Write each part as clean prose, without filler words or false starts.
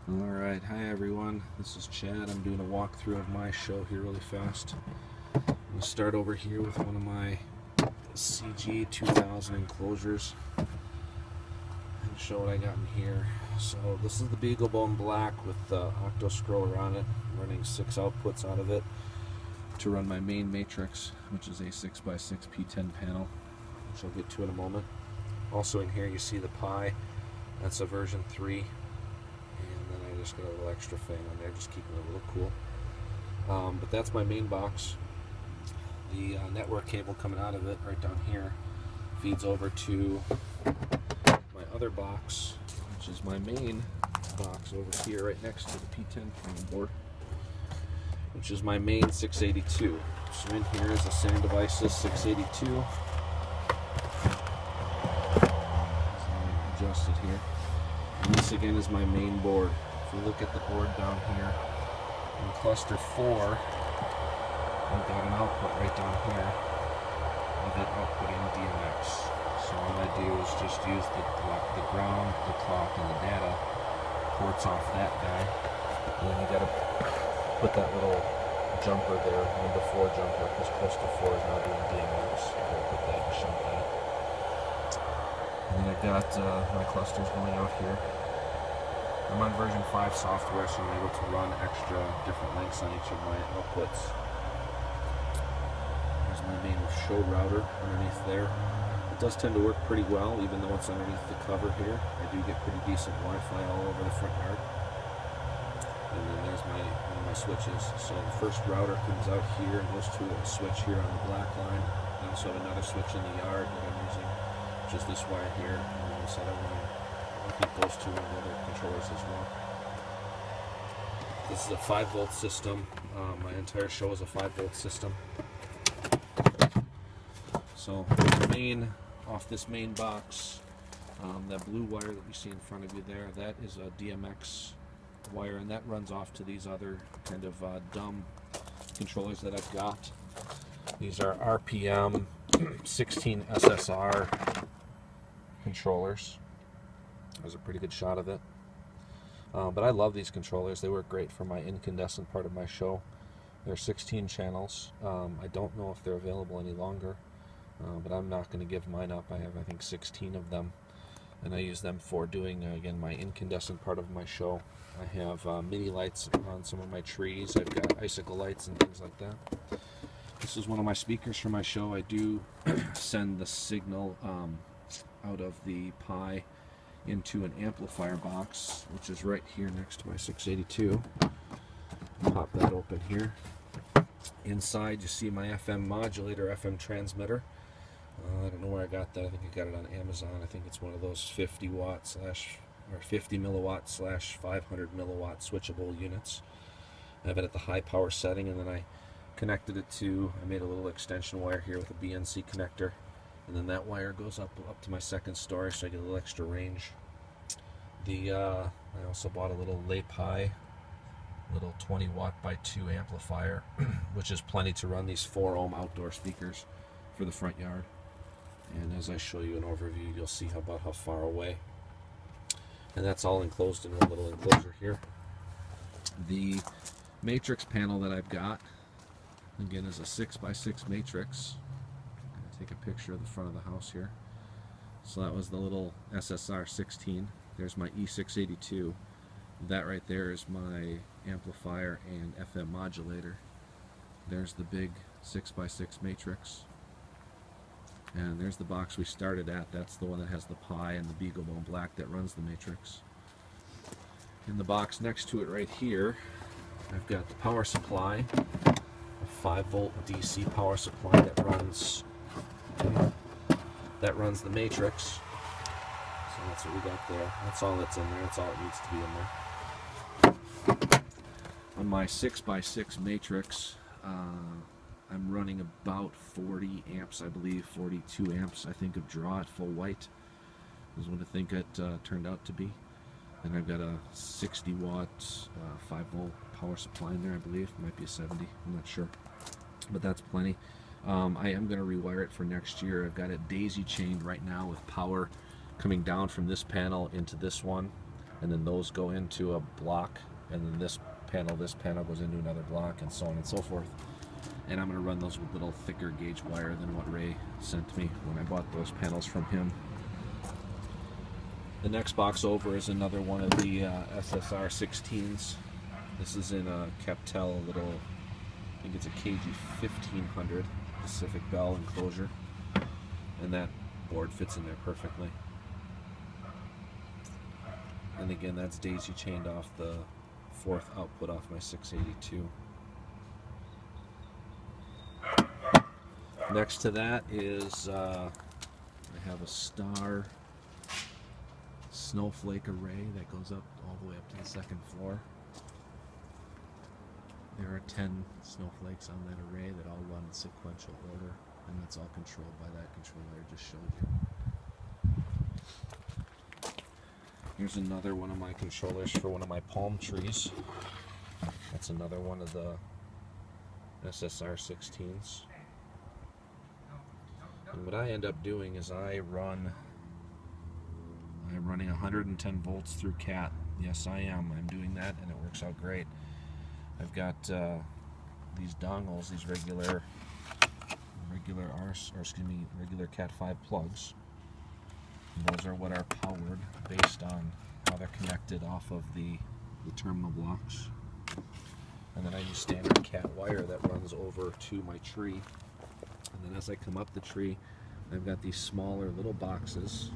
Alright, hi everyone, this is Chad. I'm doing a walkthrough of my show here really fast. I'm going to start over here with one of my CG 2000 enclosures and show what I got in here. So this is the Beagle Bone Black with the octo scroller on it. I'm running 6 outputs out of it to run my main matrix, which is a 6x6 P10 panel, which I'll get to in a moment. Also in here you see the Pi, that's a version 3. And then I just got a little extra fan on there, just keeping it a little cool. But that's my main box. The network cable coming out of it right down here feeds over to my other box, which is my main box over here right next to the P10 panel board, which is my main 682. So in here is the Same Devices 682. Adjust it here. And this again is my main board. If you look at the board down here, in cluster 4, I've got an output right down here with it outputting DMX. So all I do is just use the ground, the clock, and the data ports off that guy. And then you gotta put that little jumper there, 1 to 4 jumper, because cluster 4 is now doing DMX. You gotta put that and shunt that. And then I've got my clusters going out here. I'm on version 5 software, so I'm able to run extra different lengths on each of my outputs. There's my main show router underneath there. It does tend to work pretty well, even though it's underneath the cover here. I do get pretty decent Wi-Fi all over the front yard. And then there's one of my switches. So the first router comes out here and goes to a switch here on the black line. I also have another switch in the yard that I'm using, which is this wire here. And on this other one, I'll keep those two on the other controllers as well. This is a 5-volt system. My entire show is a 5-volt system. So off this main box, that blue wire that you see in front of you there, that is a DMX wire, and that runs off to these other kind of dumb controllers that I've got. These are RPM 16 SSR controllers. There's a pretty good shot of it. But I love these controllers. They work great for my incandescent part of my show. They're 16 channels. I don't know if they're available any longer, but I'm not going to give mine up. I have, I think, 16 of them, and I use them for doing, again, my incandescent part of my show. I have mini lights on some of my trees. I've got icicle lights and things like that. This is one of my speakers for my show. I do send the signal out of the Pi into an amplifier box, which is right here next to my 682. Pop that open here. Inside you see my FM modulator, FM transmitter. I don't know where I got that. I think I got it on Amazon. I think it's one of those 50 milliwatt / 500 milliwatt switchable units. I have it at the high power setting, and then I connected it to, I made a little extension wire here with a BNC connector, and then that wire goes up to my second story, so I get a little extra range. I also bought a little LePi, little 20 watt by 2 amplifier, which is plenty to run these 4 ohm outdoor speakers for the front yard. And as I show you an overview, you'll see about how far away. And that's all enclosed in a little enclosure here. The matrix panel that I've got, again, is a 6x6 matrix. I'm going to take a picture of the front of the house here. So that was the little SSR 16. There's my E682. That right there is my amplifier and FM modulator. There's the big 6x6 matrix. And there's the box we started at. That's the one that has the Pi and the Beagle Bone Black that runs the matrix. In the box next to it right here, I've got the power supply, a 5-volt DC power supply that runs the matrix. So that's what we got there. That's all that's in there. That's all it needs to be in there. On my 6x6 matrix, I'm running about 40 amps, I believe, 42 amps, I think, of draw at full white is what I think it turned out to be. And I've got a 60 watt 5-volt power supply in there, I believe. It might be a 70, I'm not sure, but that's plenty. I am going to rewire it for next year. I've got it daisy chained right now with power coming down from this panel into this one, and then those go into a block, and then this panel goes into another block, and so on and so forth. And I'm going to run those with little thicker gauge wire than what Ray sent me when I bought those panels from him. The next box over is another one of the SSR 16s. This is in a Captel little, I think it's a KG 1500 Pacific Bell enclosure, and that board fits in there perfectly. And again, that's daisy chained off the 4th output off my 682. Next to that is I have a star snowflake array that goes up all the way up to the 2nd floor. There are 10 snowflakes on that array that all run in sequential order, and that's all controlled by that controller I just showed you. Here's another one of my controllers for one of my palm trees. That's another one of the SSR 16s. And what I end up doing is I'm running 110 volts through CAT. Yes, I am. I'm doing that, and it works out great. I've got these dongles, these regular Cat 5 plugs. And those are what are powered based on how they're connected off of the terminal blocks. And then I use standard CAT wire that runs over to my tree. And then as I come up the tree, I've got these smaller little boxes.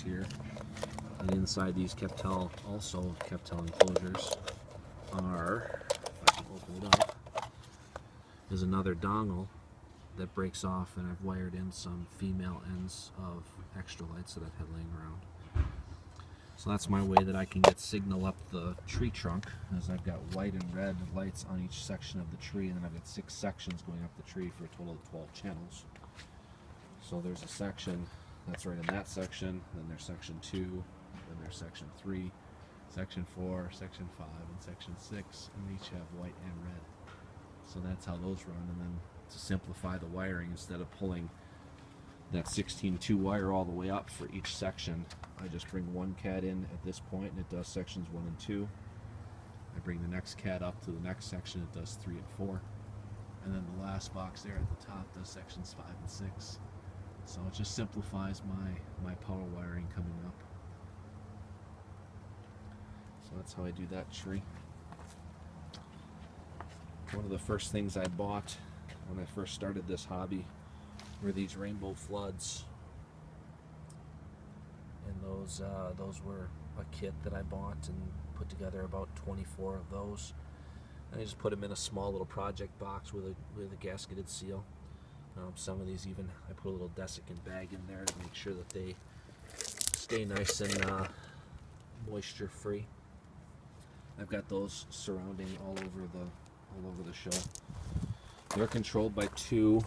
Here. And inside these Captel enclosures are, if I can open it up, is another dongle that breaks off, and I've wired in some female ends of extra lights that I've had laying around. So that's my way that I can get signal up the tree trunk, as I've got white and red lights on each section of the tree, and then I've got 6 sections going up the tree for a total of 12 channels. So there's a section that's right in that section, then there's section 2, then there's section 3, section 4, section 5, and section 6, and they each have white and red. So that's how those run. And then to simplify the wiring, instead of pulling that 16-2 wire all the way up for each section, I just bring one CAT in at this point, and it does sections 1 and 2. I bring the next CAT up to the next section, it does 3 and 4. And then the last box there at the top does sections 5 and 6. So it just simplifies my power wiring coming up. So that's how I do that tree. One of the first things I bought when I first started this hobby were these rainbow floods. And those were a kit that I bought and put together about 24 of those. And I just put them in a small little project box with a gasketed seal. Some of these even, I put a little desiccant bag in there to make sure that they stay nice and moisture free. I've got those surrounding all over the show. They're controlled by 2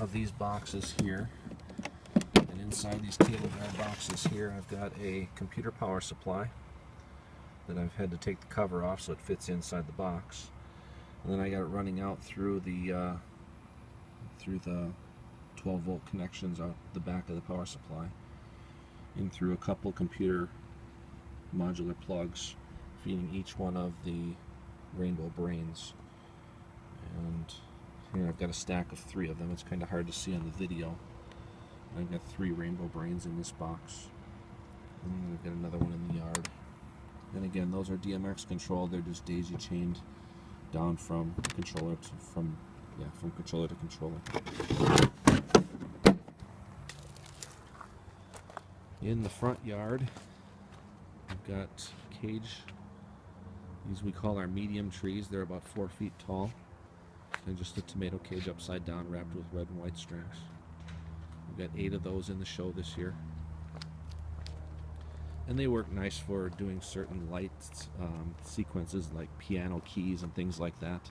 of these boxes here, and inside these cable guide boxes here I've got a computer power supply that I've had to take the cover off so it fits inside the box, and then I got it running out through the 12 volt connections out the back of the power supply, in through a couple computer modular plugs feeding each one of the rainbow brains. And here I've got a stack of 3 of them. It's kind of hard to see on the video. I've got 3 rainbow brains in this box, and then I've got another one in the yard. And again, those are DMX controlled. They're just daisy chained down from controller to from controller to controller. In the front yard, we've got cage. These we call our medium trees. They're about 4 feet tall. They're just a tomato cage upside down, wrapped with red and white strands. We've got 8 of those in the show this year. And they work nice for doing certain light sequences like piano keys and things like that.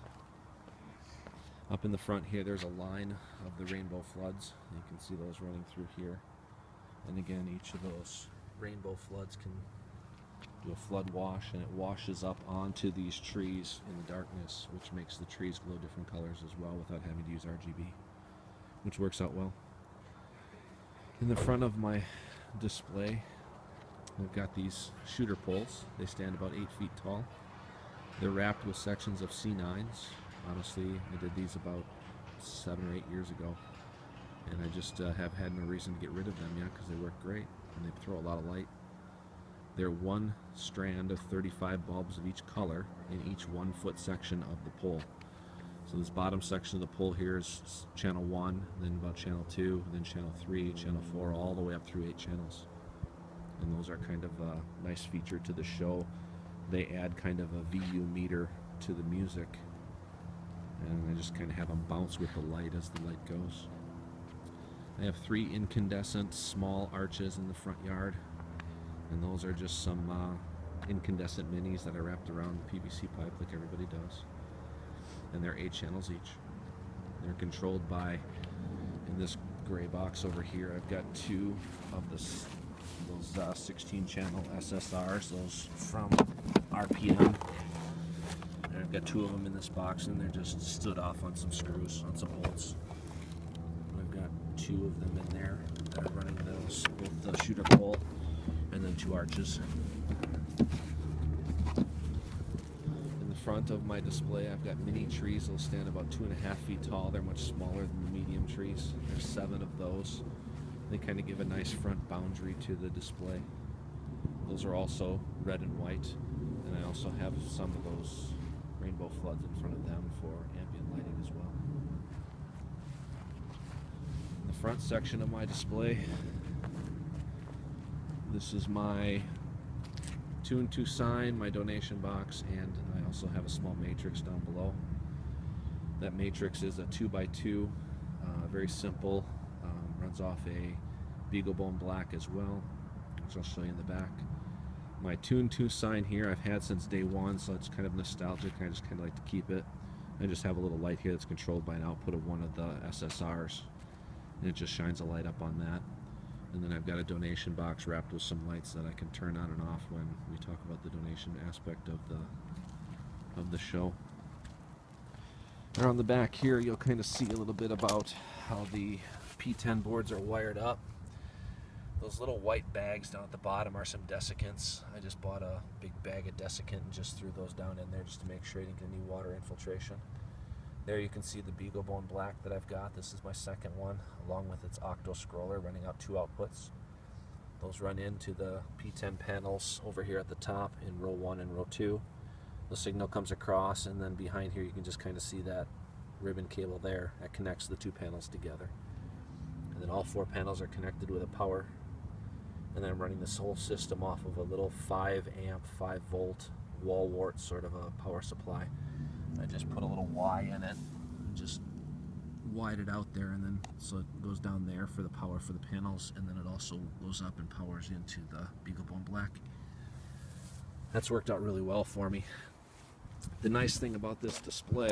Up in the front here, there's a line of the rainbow floods. You can see those running through here. And again, each of those rainbow floods can do a flood wash, and it washes up onto these trees in the darkness, which makes the trees glow different colors as well without having to use RGB, which works out well. In the front of my display, I've got these shooter poles. They stand about 8 feet tall. They're wrapped with sections of C9s. Honestly, I did these about 7 or 8 years ago, and I just have had no reason to get rid of them yet because they work great and they throw a lot of light. They're one strand of 35 bulbs of each color in each 1 foot section of the pole. So this bottom section of the pole here is channel 1, then about channel 2, then channel 3, channel 4, all the way up through 8 channels. And those are kind of a nice feature to the show. They add kind of a VU meter to the music, and I just kind of have them bounce with the light as the light goes. I have 3 incandescent small arches in the front yard, and those are just some incandescent minis that I wrapped around the PVC pipe like everybody does. And they're 8 channels each. They're controlled by, in this gray box over here, I've got 2 of those 16 channel SSRs, those from RPM. And I've got 2 of them in this box, and they're just stood off on some screws, on some bolts. I've got 2 of them in there that are running those, both the shooter pole and then 2 arches. In the front of my display, I've got mini trees. They'll stand about 2.5 feet tall. They're much smaller than the medium trees. There's 7 of those. They kind of give a nice front boundary to the display. Those are also red and white, and I also have some of those rainbow floods in front of them for ambient lighting as well. In the front section of my display, this is my 2 sign, my donation box, and I also have a small matrix down below. That matrix is a 2x2, very simple, runs off a Beagle Bone Black as well, which I'll show you in the back. My 2 sign here I've had since day 1, so it's kind of nostalgic. I just kind of like to keep it. I just have a little light here that's controlled by an output of one of the SSRs, and it just shines a light up on that. And then I've got a donation box wrapped with some lights that I can turn on and off when we talk about the donation aspect of the show. Around the back here, you'll kind of see a little bit about how the P10 boards are wired up. Those little white bags down at the bottom are some desiccants. I just bought a big bag of desiccant and just threw those down in there just to make sure I didn't get any water infiltration. There you can see the Beagle Bone Black that I've got. This is my second one, along with its octo scroller running out 2 outputs. Those run into the P10 panels over here at the top in row 1 and row 2. The signal comes across, and then behind here you can just kind of see that ribbon cable there that connects the 2 panels together. And then all 4 panels are connected with a power. And then I'm running this whole system off of a little 5 amp, 5 volt wall wart sort of a power supply. I just put a little Y in it, and just wide it out there, and then so it goes down there for the power for the panels, and then it also goes up and powers into the Beagle Bone Black. That's worked out really well for me. The nice thing about this display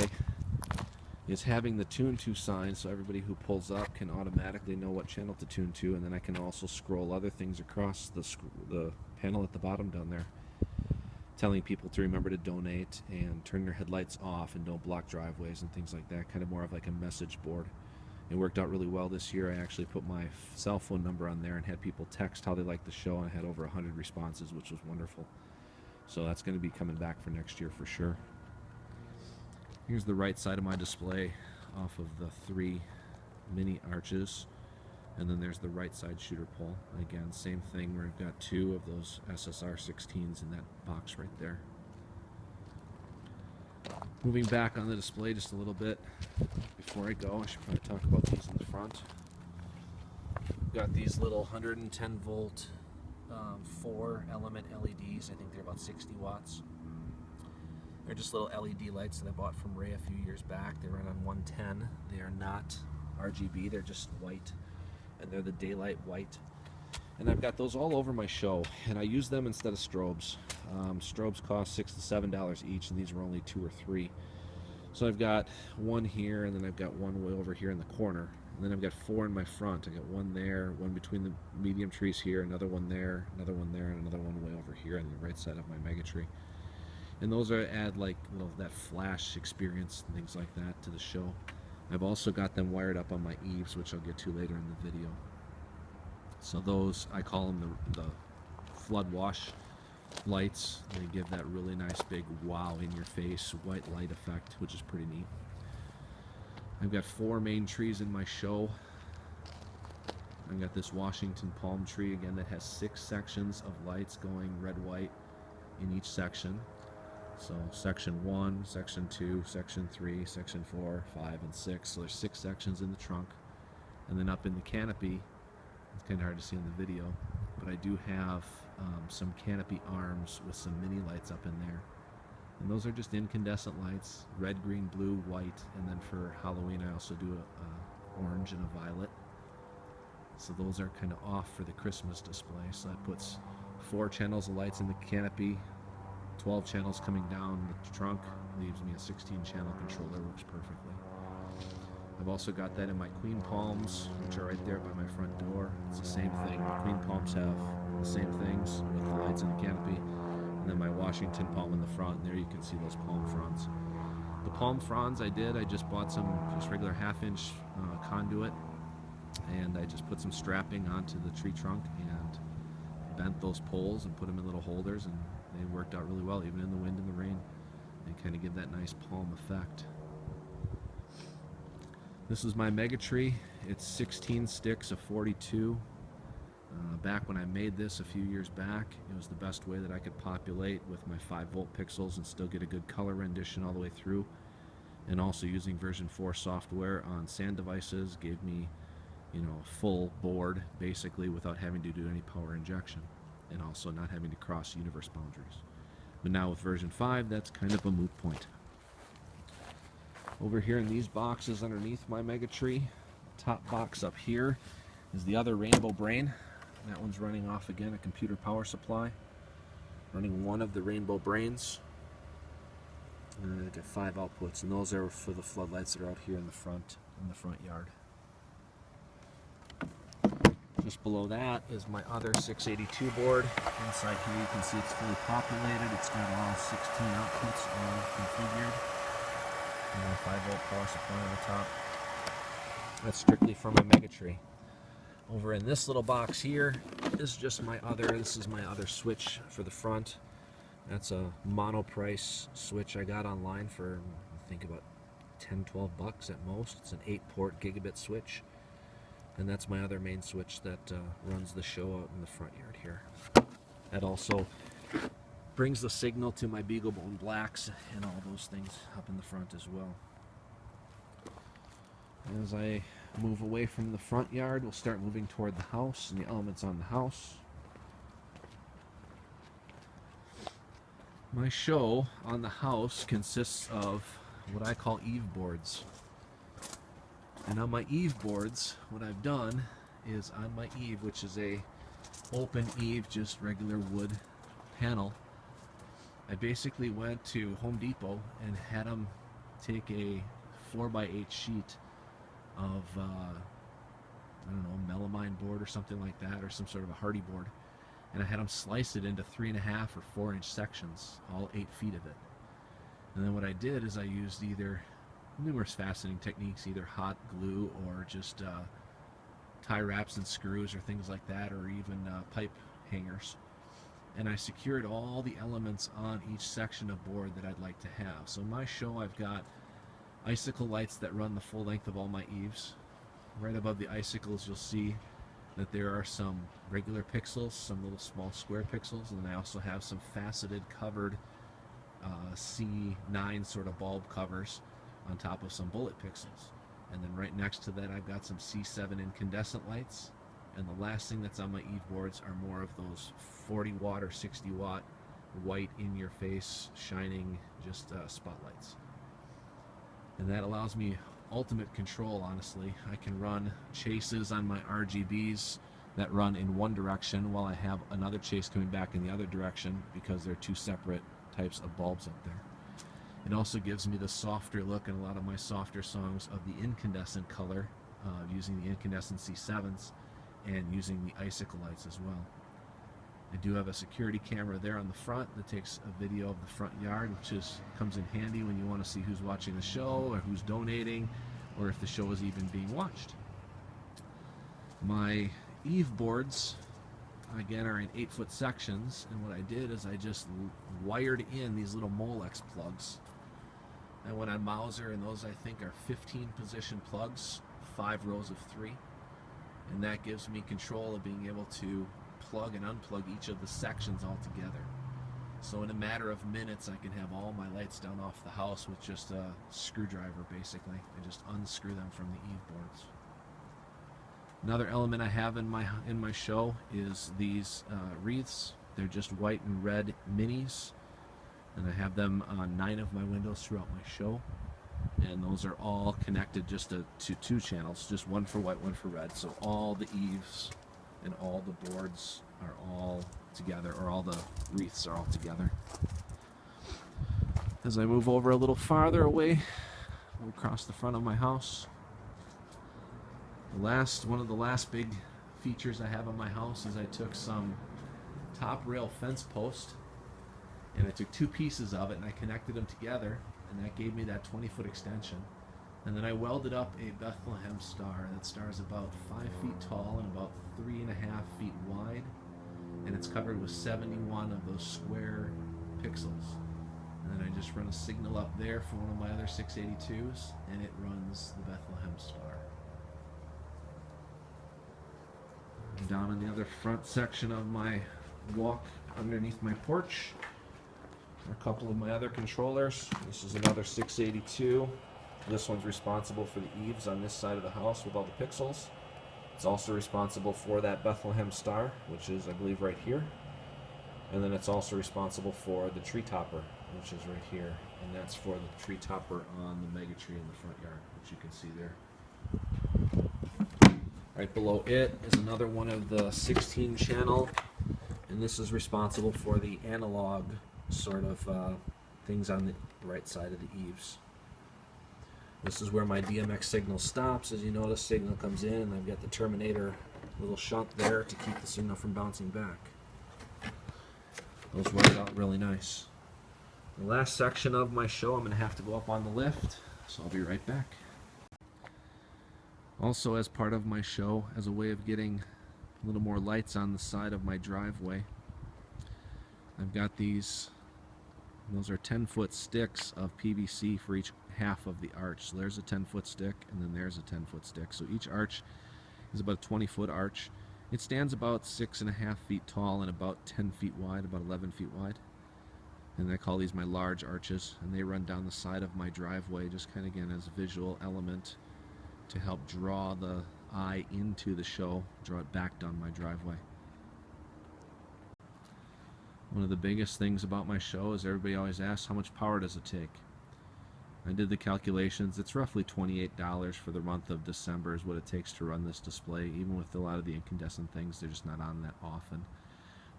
is having the tune to sign, so everybody who pulls up can automatically know what channel to tune to, and then I can also scroll other things across the panel at the bottom down there, telling people to remember to donate and turn their headlights off and don't block driveways and things like that, kind of more of like a message board. It worked out really well this year. I actually put my cell phone number on there and had people text how they liked the show, and I had over 100 responses, which was wonderful. So that's going to be coming back for next year for sure. Here's the right side of my display off of the 3 mini arches, and then there's the right side shooter pole. Again, same thing where I've got 2 of those SSR 16s in that box right there. Moving back on the display just a little bit before I go, I should probably talk about these in the front. Got these little 110 volt 4 element LEDs. I think they're about 60 watts. They're just little LED lights that I bought from Ray a few years back. They run on 110. They are not RGB, they're just white, and they're the daylight white. And I've got those all over my show, and I use them instead of strobes. Strobes cost $6 to $7 each, and these were only 2 or 3. So I've got one here, and then I've got one way over here in the corner, and then I've got 4 in my front. I got one there, one between the medium trees here, another one there, and another one way over here on the right side of my mega tree. And those add like that flash experience and things like that to the show. I've also got them wired up on my eaves, which I'll get to later in the video. So those, I call them the flood wash lights. They give that really nice big wow in your face white light effect, which is pretty neat. I've got 4 main trees in my show. I've got this Washington palm tree again that has 6 sections of lights going red white in each section. So section 1, section 2, section 3, section 4, 5, and 6. So there's 6 sections in the trunk. And then up in the canopy, it's kind of hard to see in the video, but I do have some canopy arms with some mini lights up in there. And those are just incandescent lights, red, green, blue, white, and then for Halloween I also do a orange and a violet. So those are kind of off for the Christmas display. So that puts 4 channels of lights in the canopy, 12 channels coming down the trunk, leaves me a 16 channel controller, works perfectly. I've also got that in my queen palms, which are right there by my front door. It's the same thing. The queen palms have the same things with the lights in the canopy. And then my Washington palm in the front, and there you can see those palm fronds. The palm fronds I just bought some just regular 1/2-inch conduit, and I just put some strapping onto the tree trunk and bent those poles and put them in little holders, and they worked out really well, even in the wind and the rain. They kind of give that nice palm effect. This is my mega tree. It's 16 sticks of 42. Back when I made this a few years back, it was the best way that I could populate with my 5-volt pixels and still get a good color rendition all the way through. And also using version 4 software on SAN devices gave me, you know, a full board basically without having to do any power injection, and also not having to cross universe boundaries. But now with version 5, that's kind of a moot point. Over here in these boxes underneath my mega tree, top box up here is the other rainbow brain. That one's running off again a computer power supply, running one of the rainbow brains. I got 5 outputs, and those are for the floodlights that are out here in the front yard. Just below that is my other 682 board. Inside here you can see it's fully populated. It's got all 16 outputs all configured. And a 5-volt power supply on the top. That's strictly for my mega tree. Over in this little box here is just this is my other switch for the front. That's a mono price switch I got online for, I think, about 10-12 bucks at most. It's an 8-port gigabit switch. And that's my other main switch that runs the show out in the front yard here. That also brings the signal to my Beagle Bone Blacks and all those things up in the front as well. As I move away from the front yard, we'll start moving toward the house and the elements on the house. My show on the house consists of what I call eave boards. And on my eave boards, what I've done is on my eave, which is a open eave, just regular wood panel, I basically went to Home Depot and had them take a 4x8 sheet of, I don't know, melamine board or something like that, or some sort of a hardy board, and I had them slice it into 3.5 or 4-inch sections, all 8 feet of it. And then what I did is I used either numerous fastening techniques, either hot glue or just tie wraps and screws or things like that, or even pipe hangers. And I secured all the elements on each section of board that I'd like to have. So in my show I've got icicle lights that run the full length of all my eaves. Right above the icicles you'll see that there are some regular pixels, some little small square pixels, and I also have some faceted covered C9 sort of bulb covers on top of some bullet pixels. And then right next to that I've got some C7 incandescent lights, and the last thing that's on my eave boards are more of those 40 watt or 60 watt white in your face shining just spotlights. And that allows me ultimate control, honestly. I can run chases on my RGBs that run in one direction while I have another chase coming back in the other direction, because they're 2 separate types of bulbs up there. It also gives me the softer look in a lot of my softer songs of the incandescent color, using the incandescent C7s and using the icicle lights as well. I do have a security camera there on the front that takes a video of the front yard, which comes in handy when you want to see who's watching the show or who's donating, or if the show is even being watched. My eave boards, again, are in 8-foot sections, and what I did is I just wired in these little Molex plugs. I went on Mauser, and those I think are 15 position plugs, 5 rows of 3, and that gives me control of being able to plug and unplug each of the sections all together. So in a matter of minutes I can have all my lights down off the house with just a screwdriver, basically. I just unscrew them from the eave boards. Another element I have in my show is these wreaths. They're just white and red minis, and I have them on 9 of my windows throughout my show, and those are all connected just to 2 channels, just one for white, one for red. So all the eaves and all the boards are all together, or all the wreaths are all together. As I move over a little farther away, across the front of my house, one of the last big features I have on my house is I took some top rail fence post, and I took 2 pieces of it and I connected them together, and that gave me that 20-foot extension. And then I welded up a Bethlehem star. That star is about 5 feet tall and about 3.5 feet wide, and it's covered with 71 of those square pixels. And then I just run a signal up there for one of my other 682s, and it runs the Bethlehem star. Down in the other front section of my walk underneath my porch are a couple of my other controllers. This is another 682. This one's responsible for the eaves on this side of the house with all the pixels. It's also responsible for that Bethlehem star, which is, I believe, right here. And then it's also responsible for the tree topper, which is right here. And that's for the tree topper on the mega tree in the front yard, which you can see there. Right below it is another one of the 16 channel, and this is responsible for the analog sort of things on the right side of the eaves. This is where my DMX signal stops. As you notice, signal comes in, and I've got the terminator little shunt there to keep the signal from bouncing back. Those work out really nice. The last section of my show, I'm going to have to go up on the lift, so I'll be right back. Also, as part of my show, as a way of getting a little more lights on the side of my driveway, I've got those are 10-foot sticks of PVC for each half of the arch. So there's a 10-foot stick, and then there's a 10-foot stick. So each arch is about a 20-foot arch. It stands about 6.5 feet tall and about 10 feet wide, about 11 feet wide. And I call these my large arches, and they run down the side of my driveway, just kind of, again, as a visual element to help draw the eye into the show, draw it back down my driveway. One of the biggest things about my show is everybody always asks, how much power does it take? I did the calculations. It's roughly $28 for the month of December is what it takes to run this display. Even with a lot of the incandescent things, they're just not on that often.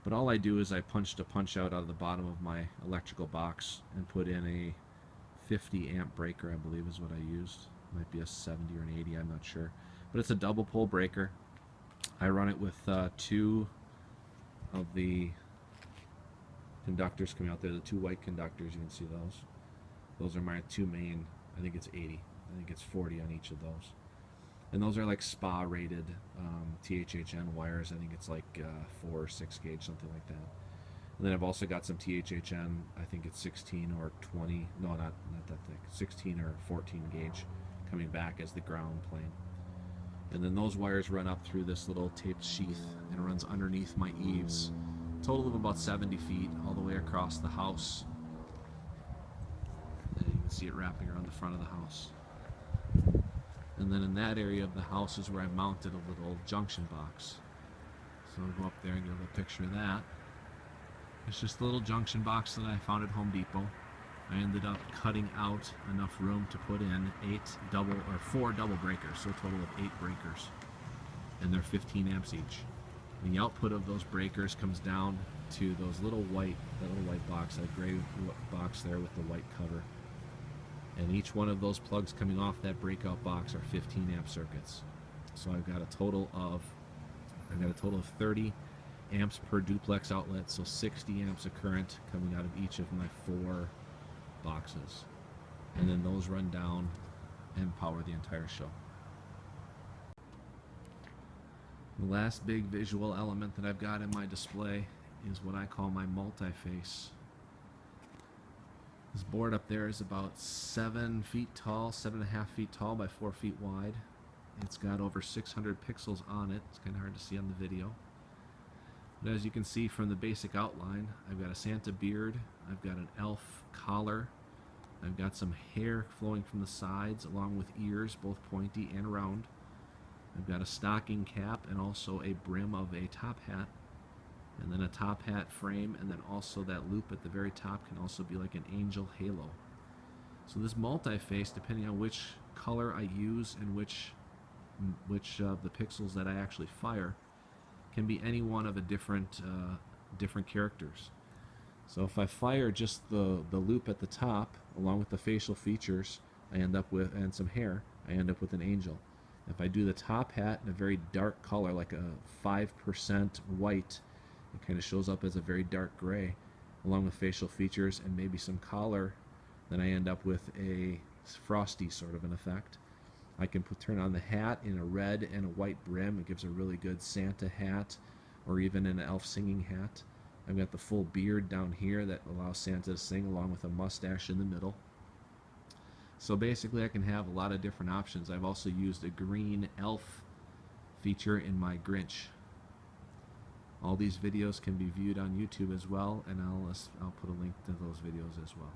But all I do is I punched a punch out of the bottom of my electrical box and put in a 50 amp breaker, I believe is what I used. Might be a 70 or an 80, I'm not sure. But it's a double pole breaker. I run it with 2 of the conductors coming out there, the 2 white conductors, you can see those. Those are my 2 main, I think it's 80. I think it's 40 on each of those. And those are like spa rated THHN wires. I think it's like 4 or 6 gauge, something like that. And then I've also got some THHN, I think it's 16 or 20, no, not that thick, 16 or 14 gauge coming back as the ground plane. And then those wires run up through this little taped sheath and it runs underneath my eaves. Total of about 70 feet all the way across the house. And you can see it wrapping around the front of the house. And then in that area of the house is where I mounted a little junction box. So I'll go up there and give a picture of that. It's just a little junction box that I found at Home Depot. I ended up cutting out enough room to put in 4 double breakers, so a total of 8 breakers. And they're 15 amps each. And the output of those breakers comes down to those that little white box, that gray box there with the white cover. And each one of those plugs coming off that breakout box are 15 amp circuits. So I've got a total of 30 amps per duplex outlet, so 60 amps of current coming out of each of my 4 boxes. And then those run down and power the entire show. The last big visual element that I've got in my display is what I call my multi-face. This board up there is about 7 feet tall, 7.5 feet tall by 4 feet wide. It's got over 600 pixels on it. It's kind of hard to see on the video. But as you can see from the basic outline, I've got a Santa beard, I've got an elf collar, I've got some hair flowing from the sides along with ears, both pointy and round. I've got a stocking cap and also a brim of a top hat, and then a top hat frame, and then also that loop at the very top can also be like an angel halo. So this multi-face, depending on which color I use and which of the pixels that I actually fire, can be any one of a different characters. So if I fire just the loop at the top along with the facial features, I end up with, and some hair, I end up with an angel. If I do the top hat in a very dark color, like a 5% white, it kind of shows up as a very dark gray, along with facial features and maybe some collar, then I end up with a frosty sort of an effect. I can turn on the hat in a red and a white brim. It gives a really good Santa hat, or even an elf singing hat. I've got the full beard down here that allows Santa to sing, along with a mustache in the middle. So basically I can have a lot of different options. I've also used a green elf feature in my Grinch. All these videos can be viewed on YouTube as well, and I'll put a link to those videos as well.